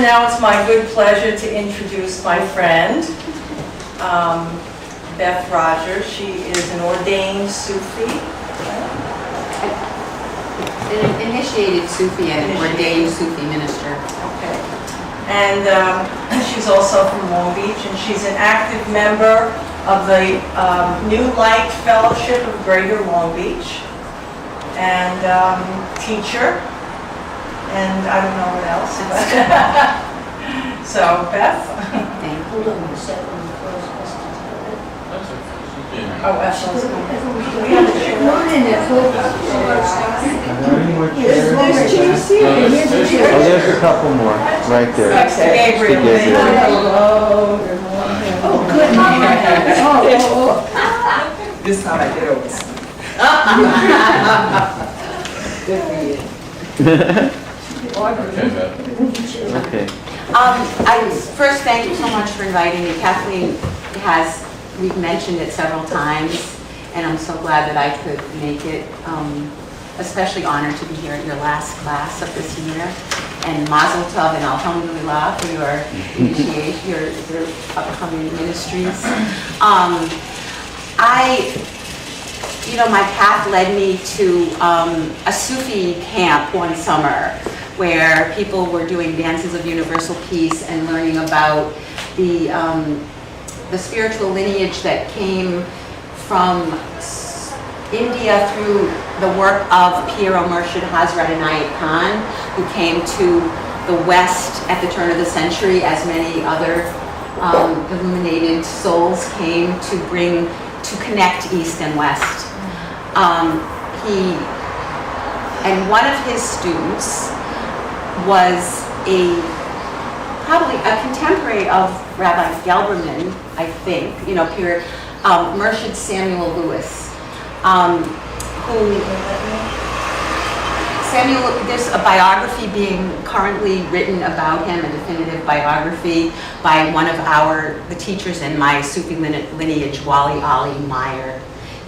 Now it's my good pleasure to introduce my friend, Beth Rodger. She is an ordained Sufi. An initiated Sufi and ordained Sufi minister. Okay. And she's also from Long Beach, and she's an active member of the New Light Fellowship of Greater Long Beach, and teacher, and I don't know what else. But so, Beth. Thank you. Hold on a second. Oh, Eshel's coming. We have a chair. Oh, there's a couple more right there. Next to Gabriel. Hello. Oh, good. This time I did always. Good for you. Okay. I first thank you so much for inviting me. Kathleen we've mentioned it several times, and I'm so glad that I could make it. Especially honored to be here at your last class of this year, and Mazel Tov and Alhamdulillah for your initiation, your upcoming ministries. My path led me to a Sufi camp one summer where people were doing dances of universal peace and learning about the spiritual lineage that came from India through the work of Piero Murshid Hazrat Inayat Khan, who came to the West at the turn of the century, as many other illuminated souls came to connect East and West. And one of his students was probably a contemporary of Rabbi Gelberman, I think, Murshid Samuel Lewis, there's a biography being currently written about him, a definitive biography by one of the teachers in my Sufi lineage, Wali Ali Meyer,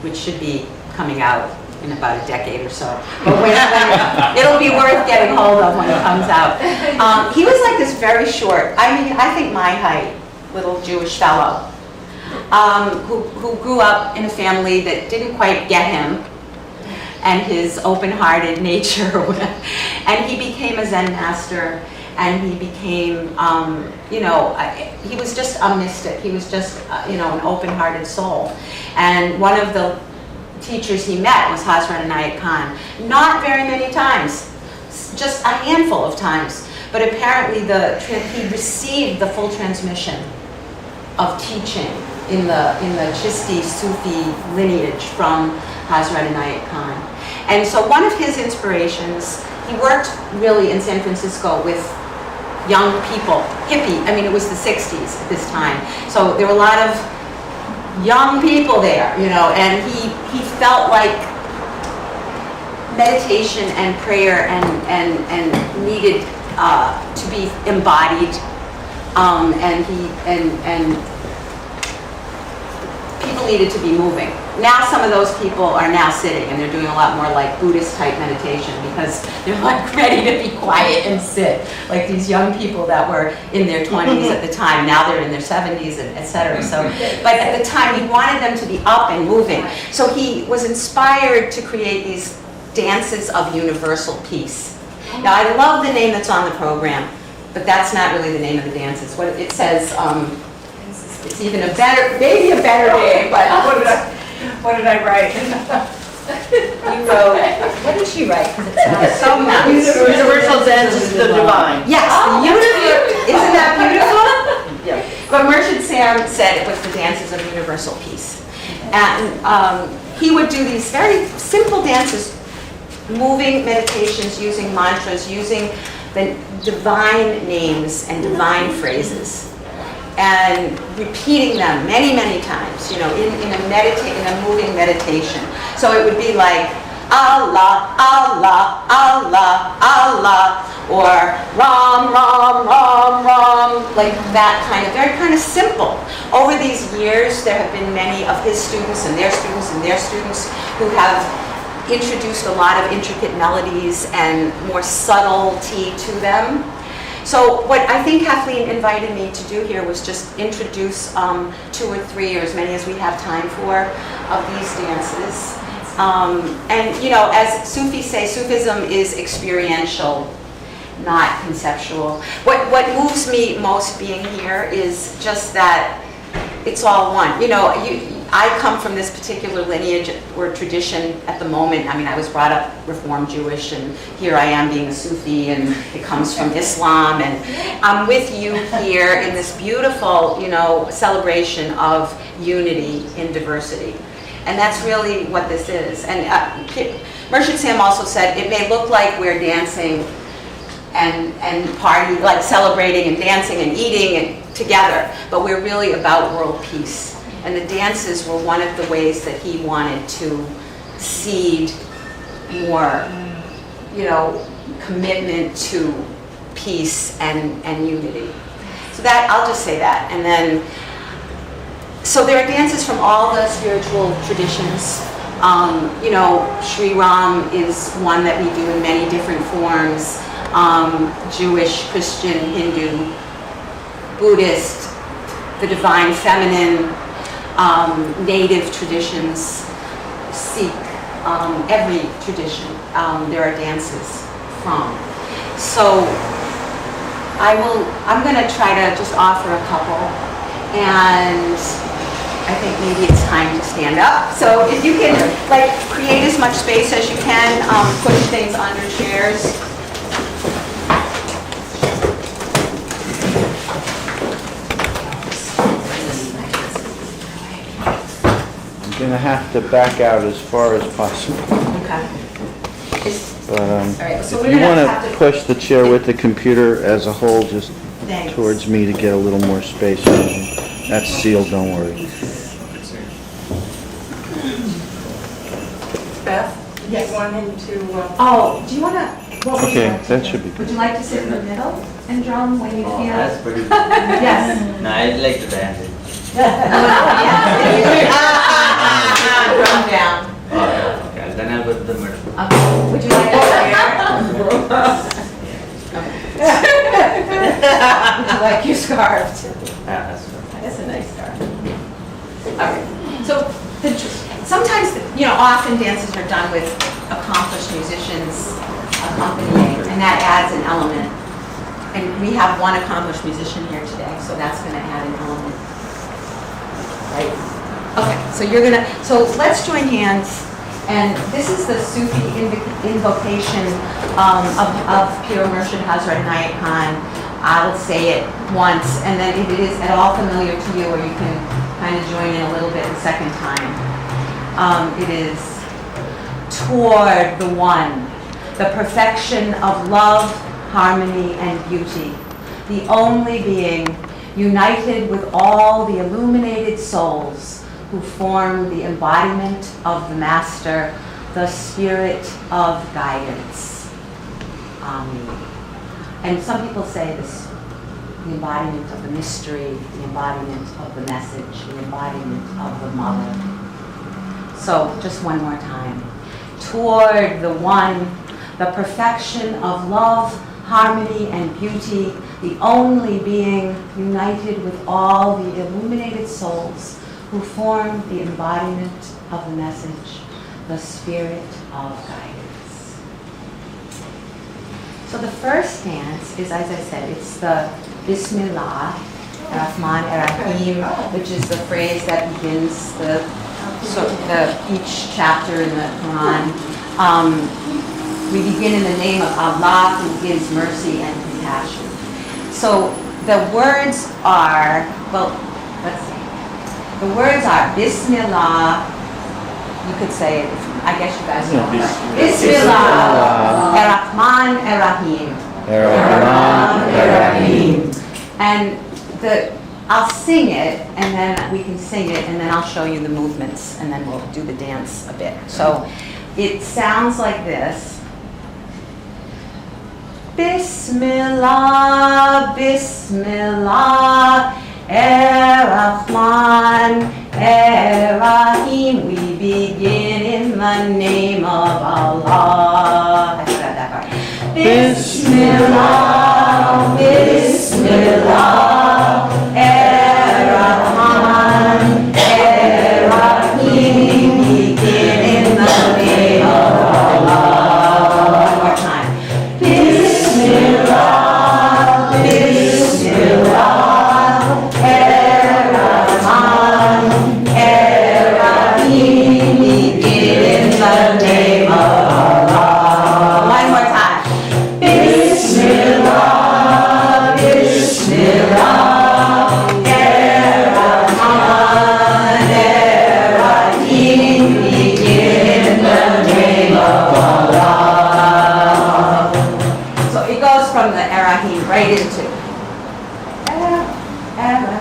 which should be coming out in about a decade or so. But it'll be worth getting hold of when it comes out. He was like this very short, I think my height, little Jewish fellow, who grew up in a family that didn't quite get him and his open-hearted nature. And he became a Zen master, and he became, he was just a mystic. He was just, an open-hearted soul. And one of the teachers he met was Hazrat Inayat Khan. Not very many times, just a handful of times. But apparently he received the full transmission of teaching in the Chishti Sufi lineage from Hazrat Inayat Khan. And so one of his inspirations, he worked really in San Francisco with young people, hippie, it was the 60s at this time. So there were a lot of young people there, and he felt like meditation and prayer and needed to be embodied, and people needed to be moving. Now some of those people are now sitting, and they're doing a lot more like Buddhist type meditation because they're like ready to be quiet and sit, like these young people that were in their 20s at the time. Now they're in their 70s, and etc. So, but at the time he wanted them to be up and moving. So he was inspired to create these dances of universal peace. Now I love the name that's on the program, but that's not really the name of the dances. What it says, it's even maybe a better name, but What did I write? you wrote, what did she write? Because it sounds so nice. Universal dances of the divine. Yes, beautiful. Isn't that beautiful? Yeah. But Murshid Sam said it was the dances of universal peace. And he would do these very simple dances, moving meditations, using mantras, using the divine names and divine phrases, and repeating them many, many times, in a moving meditation. So it would be like Allah, Allah, Allah, Allah, or Ram, Ram, Ram, Ram, like that very kind of simple. Over these years, there have been many of his students and their students and their students who have introduced a lot of intricate melodies and more subtlety to them. So what I think Kathleen invited me to do here was just introduce 2 or 3, or as many as we have time for, of these dances. And you know, as Sufis say, Sufism is experiential, not conceptual. What moves me most being here is just that it's all one. You know, I come from this particular lineage or tradition at the moment. I mean, I was brought up Reform Jewish, and here I am being a Sufi, and it comes from Islam, and I'm with you here in this beautiful, you know, celebration of unity in diversity. And that's really what this is. And Murshid Sam also said, it may look like we're dancing and party, like celebrating and dancing and eating and together, but we're really about world peace. And the dances were one of the ways that he wanted to seed more, you know, commitment to peace and unity. So that, I'll just say that. And then, so there are dances from all the spiritual traditions. You know, Sri Ram is one that we do in many different forms. Jewish, Christian, Hindu, Buddhist, the divine feminine, native traditions, Sikh, every tradition there are dances from. So I'm going to try to just offer a couple, and I think maybe it's time to stand up. So if you can like create as much space as you can, push things under chairs. I'm gonna have to back out as far as possible. Okay. But All right, so if we're you gonna want have to to- push the chair with the computer as a whole, just Thanks. towards me to get a little more space. That's sealed, don't worry. Beth? Yes. You want him to, Oh, do you want to, what would you Okay, like to that do? should be good. Would you like to sit in the middle and drum when you Oh, feel? that's pretty good. Yes. No, I'd like to dance it. Drum down. Oh, yeah, okay. Then I'll go to the middle. Okay. Would you like to Would you like your scarf too? Yeah, that's good. That's a nice scarf. All right. So sometimes, you know, often dances are done with accomplished musicians accompanying, and that adds an element. And we have one accomplished musician here today, so that's going to add an element. Right? Okay, so let's join hands, and this is the Sufi invocation of Pir Murshid Hazrat Inayat Khan. I'll say it once, and then if it is at all familiar to you, or you can kind of join in a little bit the second time. It is toward the one, the perfection of love, harmony, and beauty, the only being united with all the illuminated souls who form the embodiment of the Master, the Spirit of guidance. Amen. And some people say this, the embodiment of the mystery, the embodiment of the message, the embodiment of the mother. So just one more time. Toward the one, the perfection of love, harmony, and beauty, the only being united with all the illuminated souls who form the embodiment of the message, the Spirit of guidance. So the first dance is, as I said, it's the Bismillah, Rahman Rahim, which is the phrase that begins each chapter in the Quran. We begin in the name of Allah, who gives mercy and compassion. So the words are, well, let's see. The words are Bismillah. You could say it. I guess you guys know. Bismillah. Ar-Rahman Ar-Rahim. Ar-Rahman Ar-Rahim. And I'll sing it, and then we can sing it, and then I'll show you the movements, and then we'll do the dance a bit. So it sounds like this. Bismillah, Bismillah, Ar-Rahman, Ar-Rahim. We begin in the name of Allah. I forgot that part. Bismillah, Bismillah.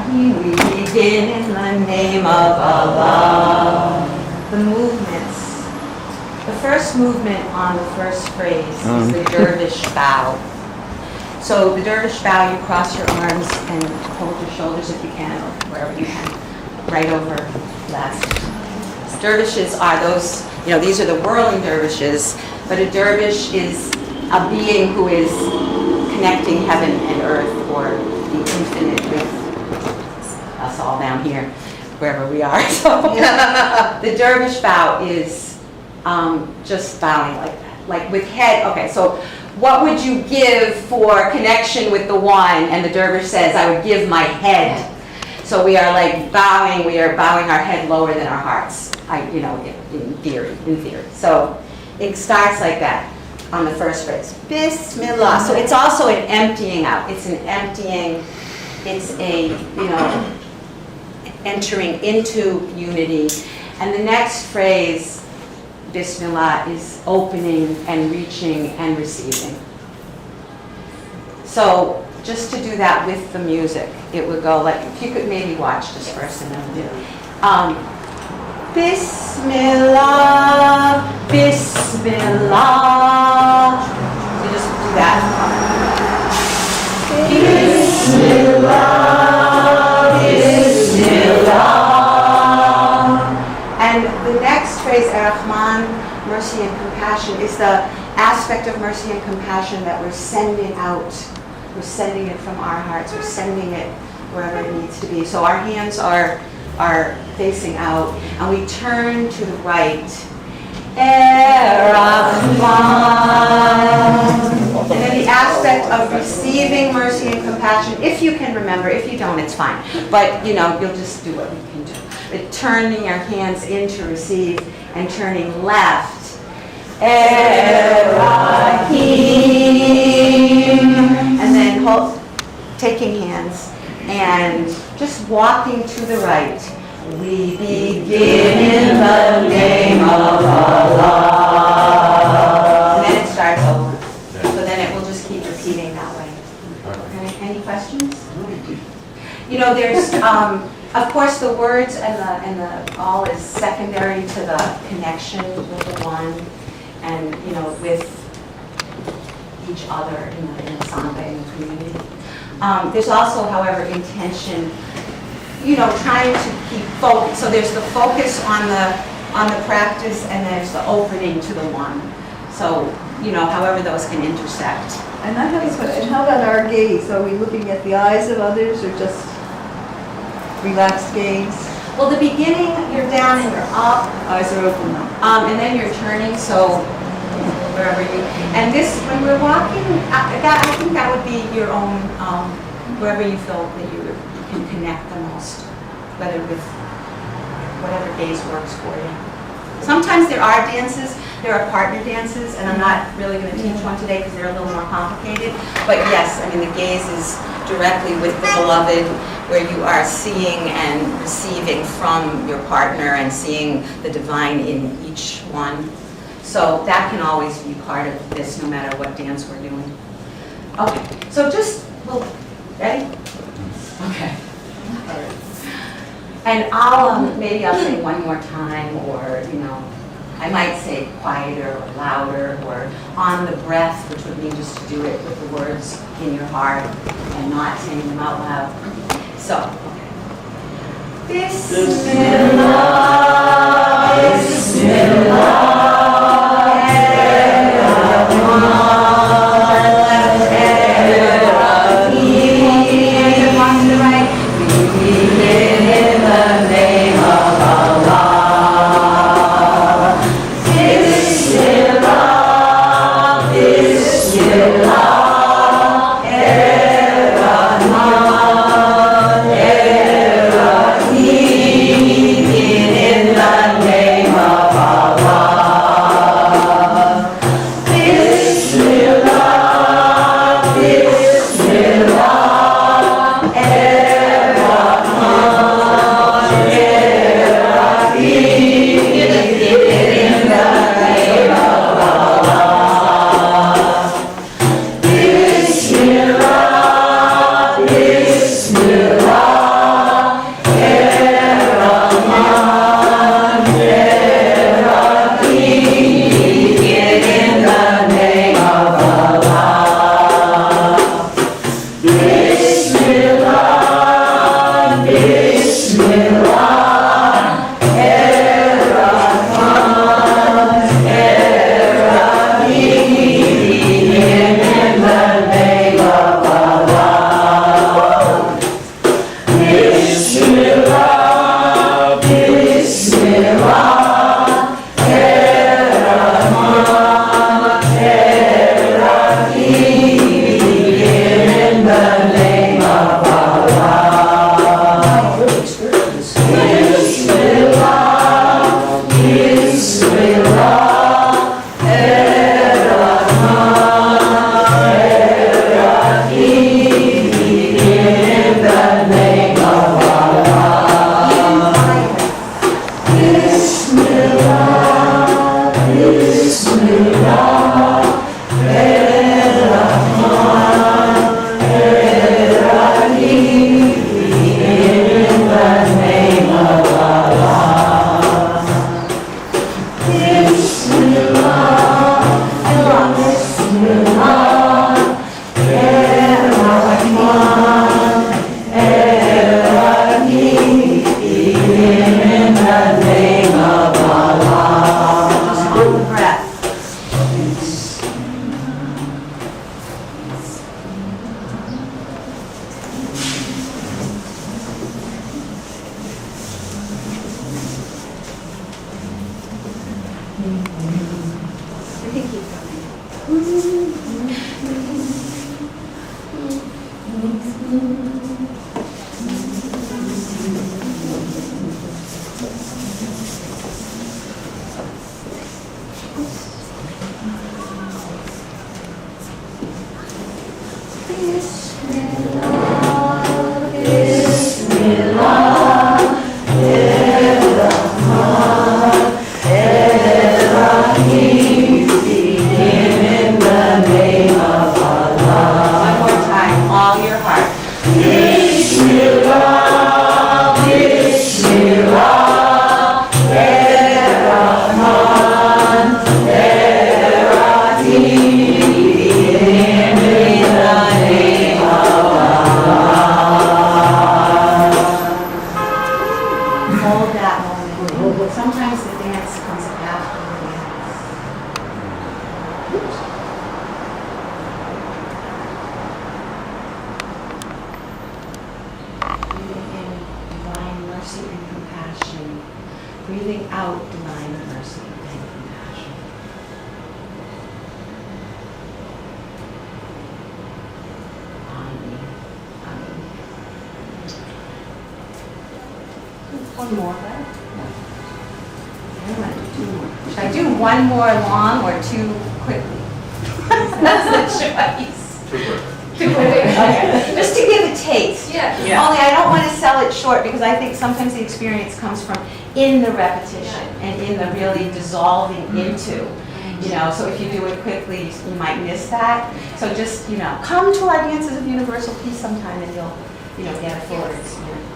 Ar-Rahim, we begin in the name of Allah. The movements. The first movement on the first phrase is the dervish bow. So the dervish bow, you cross your arms and hold your shoulders if you can, or wherever you can, right over left. Dervishes are those, these are the whirling dervishes, but a dervish is a being who is connecting heaven and earth, or the infinite with us all down here, wherever we are. So the dervish bow is just bowing like that, like with head. Okay, so what would you give for connection with the one? And the dervish says, I would give my head. So we are like bowing, we are bowing our head lower than our hearts, in theory. So it starts like that on the first phrase. Bismillah. So it's also an emptying out. It's an emptying, it's a, entering into unity. And the next phrase, Bismillah, is opening and reaching and receiving. So just to do that with the music, it would go like, if you could maybe watch this first and then do Bismillah, Bismillah. So just do that. Bismillah, Bismillah. And the next phrase, Ar-Rahman, mercy and compassion, is the aspect of mercy and compassion that we're sending out. We're sending it from our hearts. We're sending it wherever it needs to be. So our hands are facing out, and we turn to the right. And then the aspect of receiving mercy and compassion, if you can remember. If you don't, it's fine. But, you'll just do what you can do. But turning your hands in to receive and turning left. Ar-Rahim. And then taking hands and just walking to the right. We begin in the name of Allah. And then it starts over. So then it will just keep repeating that way. Okay. Any questions? There's, of course, the words and the all is secondary to the connection with the one, and with each other in the sangha, in the community. There's also, however, intention, trying to keep focus. So there's the focus on the practice, and there's the opening to the one. So, however those can intersect. And I have a question. How about our gaze? Are we looking at the eyes of others, or just relaxed gaze? Well, the beginning, you're down and you're up. Eyes are open now. And then you're turning, so wherever you, and this, when we're walking, I think that would be your own, wherever you feel that you can connect the most, whether with whatever gaze works for you. Sometimes there are dances, there are partner dances, and I'm not really going to teach one today because they're a little more complicated. But yes, the gaze is directly with the beloved, where you are seeing and receiving from your partner and seeing the divine in each one. So that can always be part of this, no matter what dance we're doing. Okay, so ready? Okay. And maybe I'll say one more time, or, I might say quieter or louder, or on the breath, which would mean just to do it with the words in your heart and not saying them out loud. So, okay. Bismillah, Bismillah. In One more time, all your heart. Hold that moment. Sometimes the dance comes after the dance. Breathing in divine mercy and compassion. Breathing out divine mercy and compassion. Amen. Amen. One more, right? I want to do two more. Should I do one more long or two quickly? That's the choice. Too quickly. Okay. Just to give a taste. Yeah. Only I don't want to sell it short because I think sometimes the experience comes from in the repetition and in the really dissolving into. So if you do it quickly, you might miss that. So just, come to our Dances of Universal Peace sometime and you'll get a fuller experience.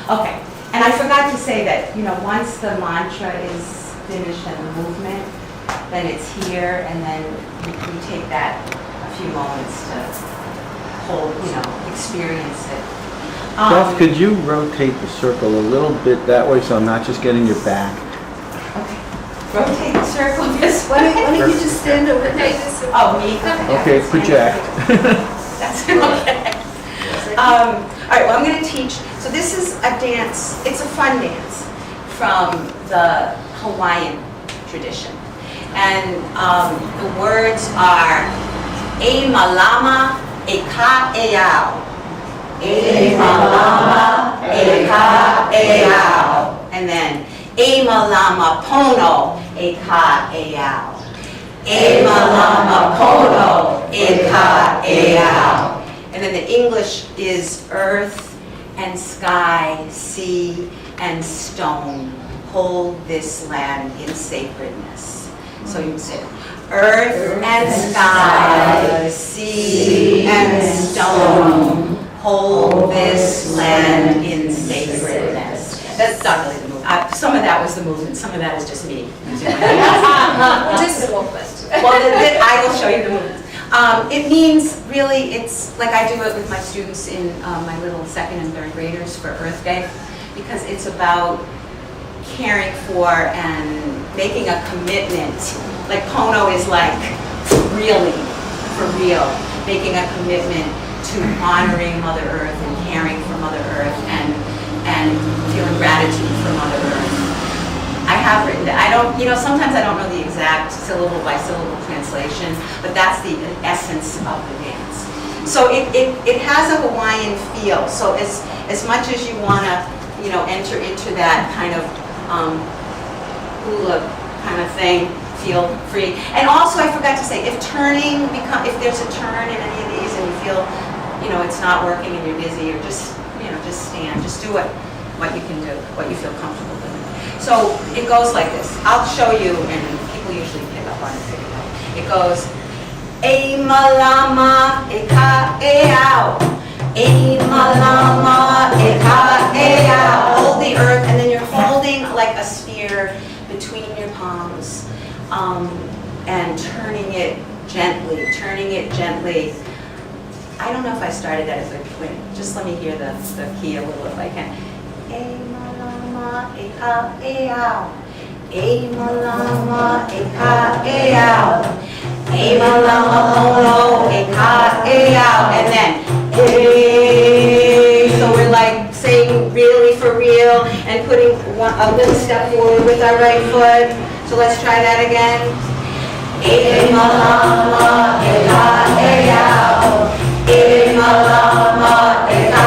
Okay. And I forgot to say that, once the mantra is finished and the movement, then it's here, and then we take that a few moments to hold, experience it. Beth, could you rotate the circle a little bit that way so I'm not just getting your back? Okay. Rotate the circle this Why way. don't you just stand over there? Oh, me? Okay, project. That's okay. All right, well, I'm going to teach. So this is a dance, it's a fun dance from the Hawaiian tradition. And the words are E malama e ka e ao. E malama e ka e ao. And then E malama pono e ka e ao. E malama pono e ka e ao. And then the English is earth and sky, sea and stone, hold this land in sacredness. So you say, earth and sky, sea and stone, hold this land in sacredness. That's not really the movement. Some of that was the movement, some of that is just me. Just a little bit. Well, I will show you the movement. It means really, it's like I do it with my students in my little second and third graders for Earth Day, because it's about caring for and making a commitment. Like Pono is like really, for real, making a commitment to honoring Mother Earth and caring for Mother Earth and feeling gratitude for Mother Earth. I have written that. I don't, sometimes I don't know the exact syllable by syllable translation, but that's the essence of the dance. So it has a Hawaiian feel. So as much as you want to, enter into that kind of hula kind of thing, feel free. And also I forgot to say, if there's a turn in any of these and you feel, it's not working and you're dizzy, or just stand, just do what you can do, what you feel comfortable doing. So it goes like this. I'll show you, and people usually pick up on it. It goes, E malama e ka e ao. E malama e ka e ao. Hold the earth, and then you're holding like a sphere between your palms, and turning it gently. I don't know if I started that as a twin. Just let me hear the key a little if I can. E malama e ka e ao. E malama e ka e ao. E malama pono e ka e ao. And then, e. So we're like saying really for real and putting a little step forward with our right foot. So let's try that again. E malama e ka e ao. E malama e ka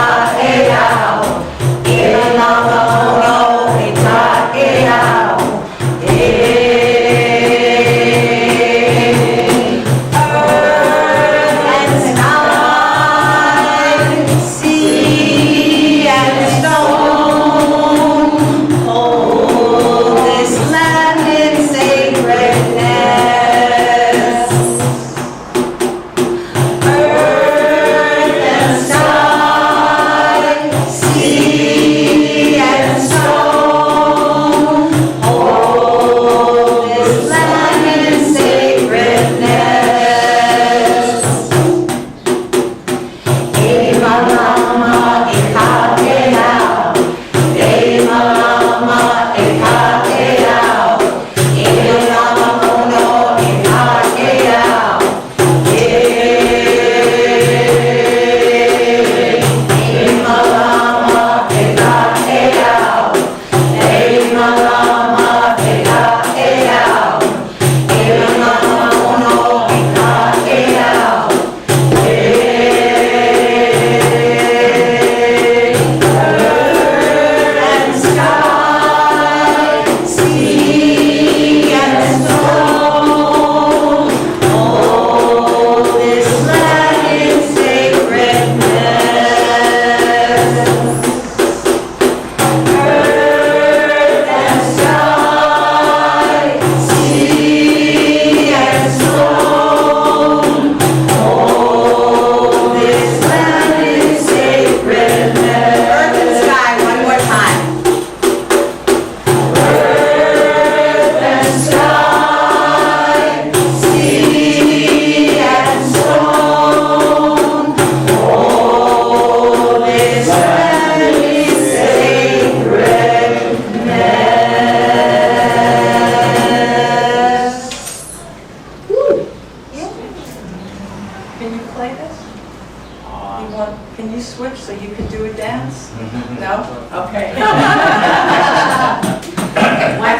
do a dance? No? Okay. I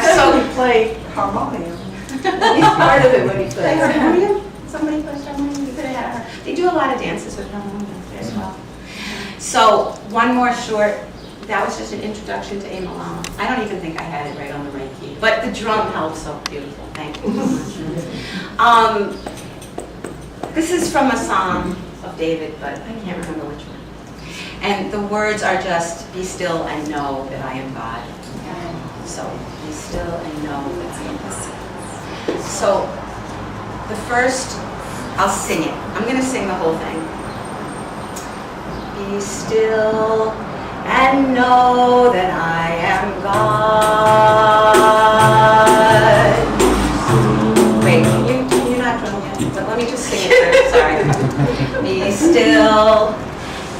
So- thought you played harmonium. He's part of it when he Play plays. harmonium? Somebody plays harmonium? You could have had her. They do a lot of dances with harmonium as well. So, one more short, that was just an introduction to Amalama. I don't even think I had it right on the right key, but the drum helped so beautiful. Thank you so much. This is from a Psalm of David, but I can't remember which one. And the words are just, be still and know that I am God. So, be still and know that I am God. So, the first, I'll sing it. I'm going to sing the whole thing. Be still and know that I am God. Wait, you're not done yet, but let me just sing it first, sorry. Be still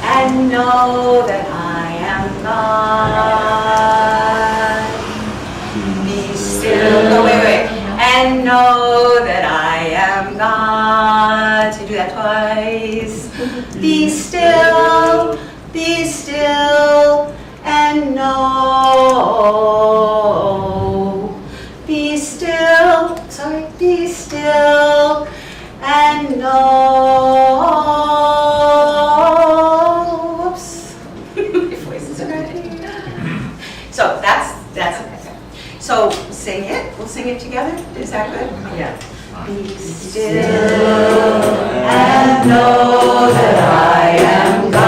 and know that I am God. Be still, no wait, and know that I am God. So do that twice. Be still, and know. Be still, sorry, be still, and know. Whoops. My voice is already. So that's okay. So sing it. We'll sing it together. Is that good? Yeah. Be still and know that I am God.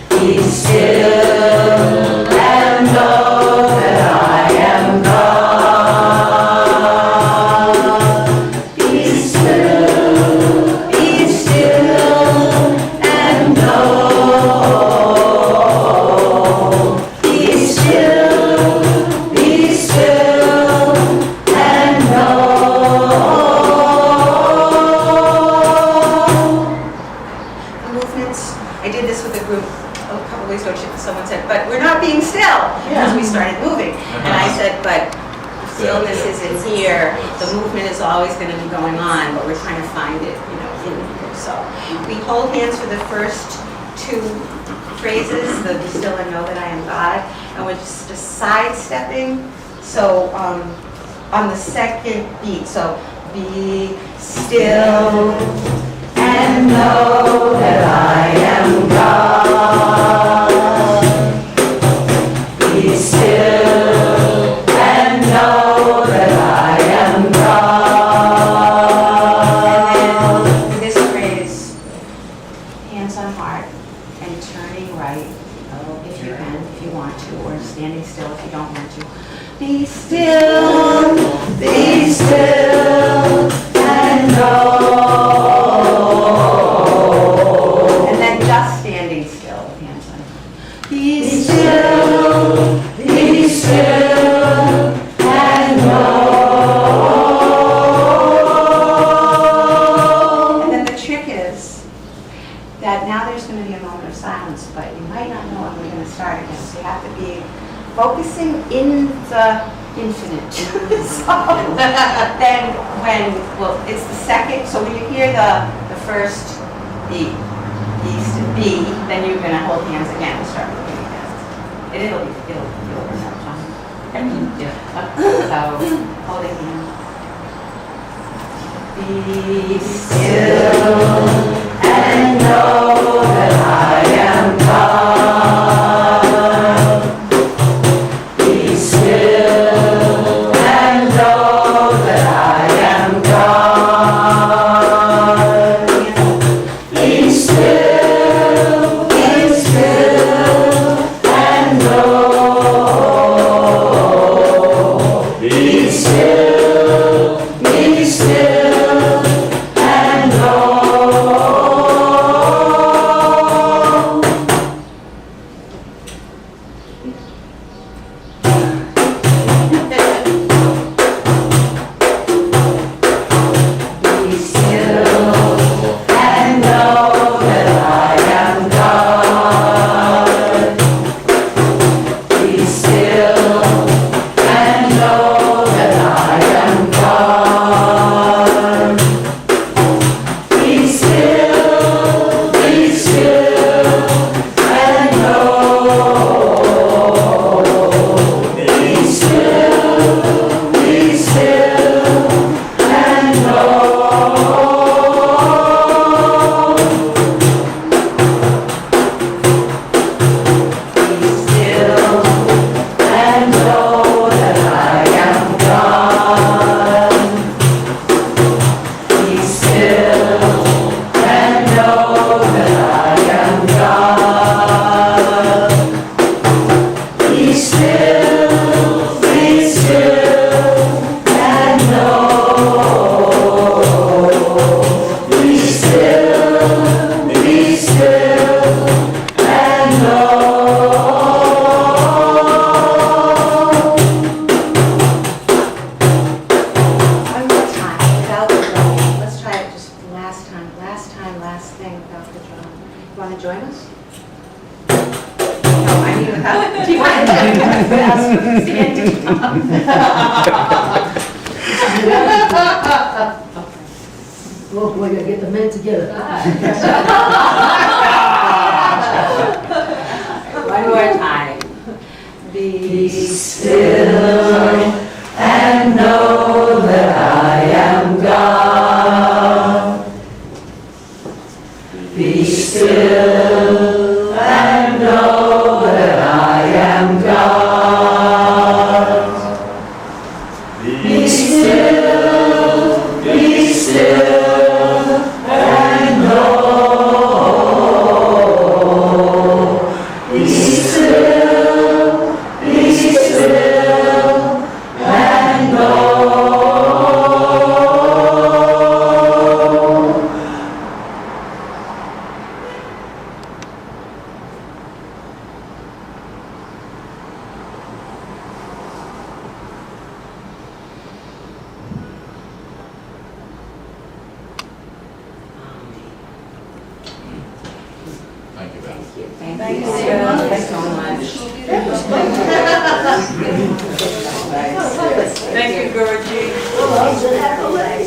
Be still and know that I am God. Be still and know. Be still and know. The movements, I did this with a group a couple weeks ago, someone said, but we're not being still, because we started moving. And I said, but stillness isn't here, the movement is always going to be going on, but we're trying to find it, in here. So we hold hands for the first two phrases, the be still and know that I am God, and we're just sidestepping. So on the second beat, so be still and know that I am God. Be still and know that I am God. And then this phrase, hands on heart and turning right, if you can, if you want to, or standing still if you don't want to. Be still and know. And then just standing still with hands on heart. Be still and know. And then the trick is that now there's going to be a moment of silence, but you might not know when we're going to start again. So you have to be focusing in the infinite. So then it's the second, so when you hear the first B, then you're going to hold hands again and start moving again. And it'll work out, John. Yeah. So, holding hands. Be still and know that I am God. Be still and know that I am God. Be still and know. Be still and know. Be still and know that Want to join us? No, I need help. Do you want to ask for the stand to come? Well, we gotta get the men together. One more time. Be Still and know that I am God. Be still